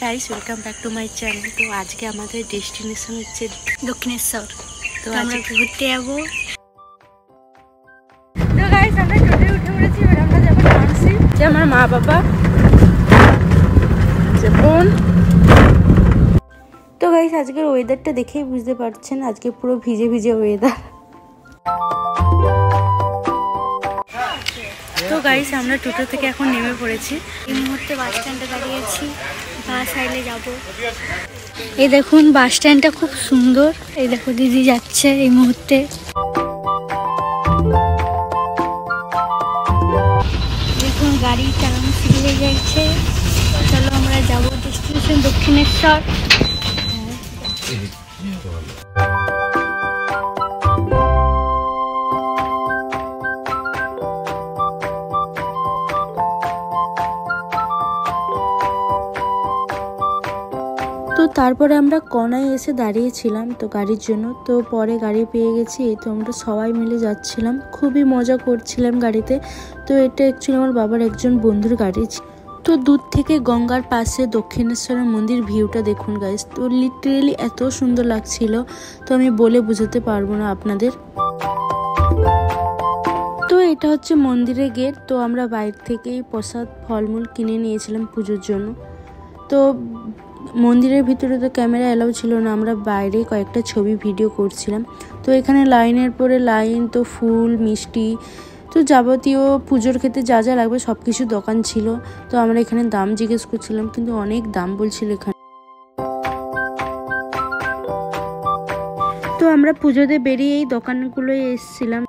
Guys, welcome back to my channel. তো আজকে আমাদের ডেস্টিনেশন হচ্ছে দক্ষিণেশ্বর। তো আমরা ঘুরতে যাবো। তো গাইস, আমরা টোটোয় উঠে পড়েছি। এবার আমরা যাবো ডান্সে। যে আমার মা বাবা, যে বোন। তো গাইস, আজকের ওয়েদারটা দেখেই বুঝতে পারছেন, আজকে পুরো ভিজে ভিজে ওয়েদার। তো গাইস, আমরা টোটো থেকে এখন নেমে পড়েছি। এই মুহূর্তে বাস স্ট্যান্ডে দাঁড়িয়েছি, বাস আইলে যাবো। এই দেখুন, বাস স্ট্যান্ডটা খুব সুন্দর। এই দেখো, দিদি যাচ্ছে এই মুহূর্তে। দেখুন, গাড়ি চালানো শুরু হয়ে যাচ্ছে। চলো আমরা যাবো ডেস্টিনেশন দক্ষিণেশ্বর। তো তারপরে আমরা কনায় এসে দাঁড়িয়েছিলাম তো গাড়ির জন্য। তো পরে গাড়ি পেয়ে গেছি। তো আমরা সবাই মিলে যাচ্ছিলাম, খুবই মজা করছিলাম গাড়িতে। তো এটা অ্যাকচুয়ালি আমার বাবার একজন বন্ধুর গাড়ি। তো দূর থেকে গঙ্গার পাশে দক্ষিণেশ্বরের মন্দির ভিউটা দেখুন গাইস। তো লিটারেলি এত সুন্দর লাগছিল, তো আমি বলে বোঝাতে পারবো না আপনাদের। তো এটা হচ্ছে মন্দিরের গেট। তো আমরা বাইরে থেকেই প্রসাদ ফলমূল কিনে নিয়েছিলাম পুজোর জন্য। তো মন্দিরের ভিতরে তো ক্যামেরা এলাও ছিল না, আমরা বাইরে কয়েকটা ছবি ভিডিও করছিলাম। তো এখানে লাইনের পরে লাইন, তো ফুল মিষ্টি, তো যাবতীয় পুজোর ক্ষেত্রে যা যা লাগবে সব কিছু দোকান ছিল। তো আমরা এখানে দাম জিজ্ঞেস করছিলাম, কিন্তু অনেক দাম বলছিল এখানে। তো আমরা পুজোতে বেরিয়ে এই দোকানগুলোয় এসেছিলাম।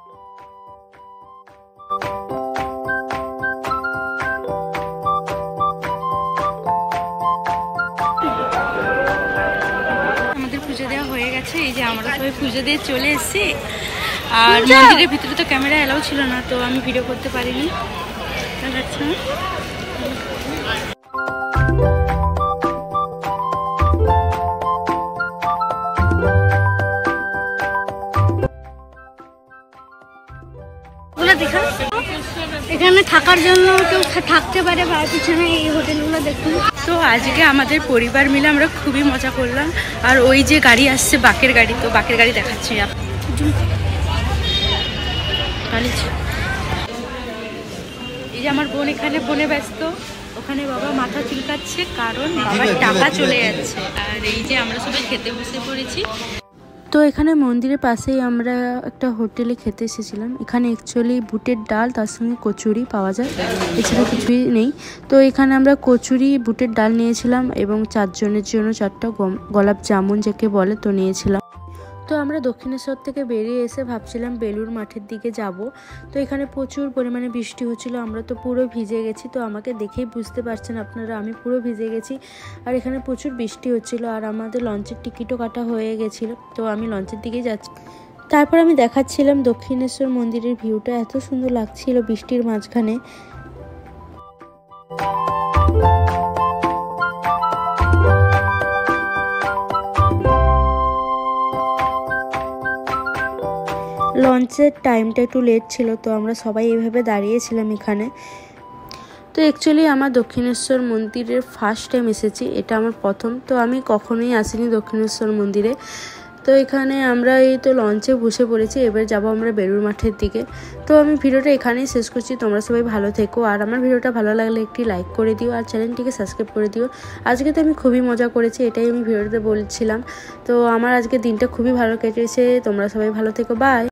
পুজো দেওয়া হয়ে গেছে। এই যে আমরা সবাই পুজো দিয়ে চলে এসেছি। আর মন্দিরের ভিতরে তো ক্যামেরা এলাও ছিল না, তো আমি ভিডিও করতে পারিনি। এখানে থাকার জন্য কেউ থাকতে পারে, বা পিছনে এই হোটেলগুলো দেখুন। তো আজকে আমাদের পরিবার মিলে আমরা খুবই মজা করলাম। আর ওই যে গাড়ি আসছে, বাকের গাড়ি, তো বাকের গাড়ি দেখাচ্ছি। এই যে আমার বোন এখানে ফোনে ব্যস্ত, ওখানে বাবা মাথা চুলকাচ্ছে, কারণ বাবার টাকা চলে যাচ্ছে। আর এই যে আমরা সবাই খেতে বসে পড়েছি। তো এখানে মন্দিরের পাশেই আমরা একটা হোটেলে খেতে এসেছিলাম। এখানে অ্যাকচুয়ালি বুটের ডাল, তার সঙ্গে কচুরি পাওয়া যায়, এছাড়া কিছুই নেই। তো এখানে আমরা কচুরি, বুটের ডাল নিয়েছিলাম এবং 4 জনের জন্য 4টা গোলাপ জামুন যাকে বলে, তো নিয়েছিলাম। তো আমরা দক্ষিণেশ্বর থেকে বেরিয়ে এসে ভাবছিলাম বেলুর মাঠের দিকে যাব। তো এখানে প্রচুর পরিমাণে বৃষ্টি হচ্ছিল, আমরা তো পুরো ভিজে গেছি। তো আমাকে দেখেই বুঝতে পারছেন আপনারা, আমি পুরো ভিজে গেছি। আর এখানে প্রচুর বৃষ্টি হচ্ছিল, আর আমাদের লঞ্চের টিকিটও কাটা হয়ে গেছিলো। তো আমি লঞ্চের দিকেই যাচ্ছি। তারপর আমি দেখাচ্ছিলাম দক্ষিণেশ্বর মন্দিরের ভিউটা, এত সুন্দর লাগছিল বৃষ্টির মাঝখানে। লঞ্চের টাইমটা একটু লেট ছিল, তো আমরা সবাই এইভাবে দাঁড়িয়েছিলাম এখানে। তো অ্যাকচুয়ালি আমার দক্ষিণেশ্বর মন্দিরের ফার্স্ট টাইম এসেছি, এটা আমার প্রথম। তো আমি কখনোই আসিনি দক্ষিণেশ্বর মন্দিরে। তো এখানে আমরা এই তো লঞ্চে বসে পড়েছি, এবার যাব আমরা বেলুর মাঠের দিকে। তো আমি ভিডিওটা এখানেই শেষ করছি। তোমরা সবাই ভালো থেকো, আর আমার ভিডিওটা ভালো লাগলে একটি লাইক করে দিও, আর চ্যানেলটিকে সাবস্ক্রাইব করে দিও। আজকে তো আমি খুবই মজা করেছি, এটাই আমি ভিডিওতে বলছিলাম। তো আমার আজকে দিনটা খুবই ভালো কেটেছে। তোমরা সবাই ভালো থেকো, বাই।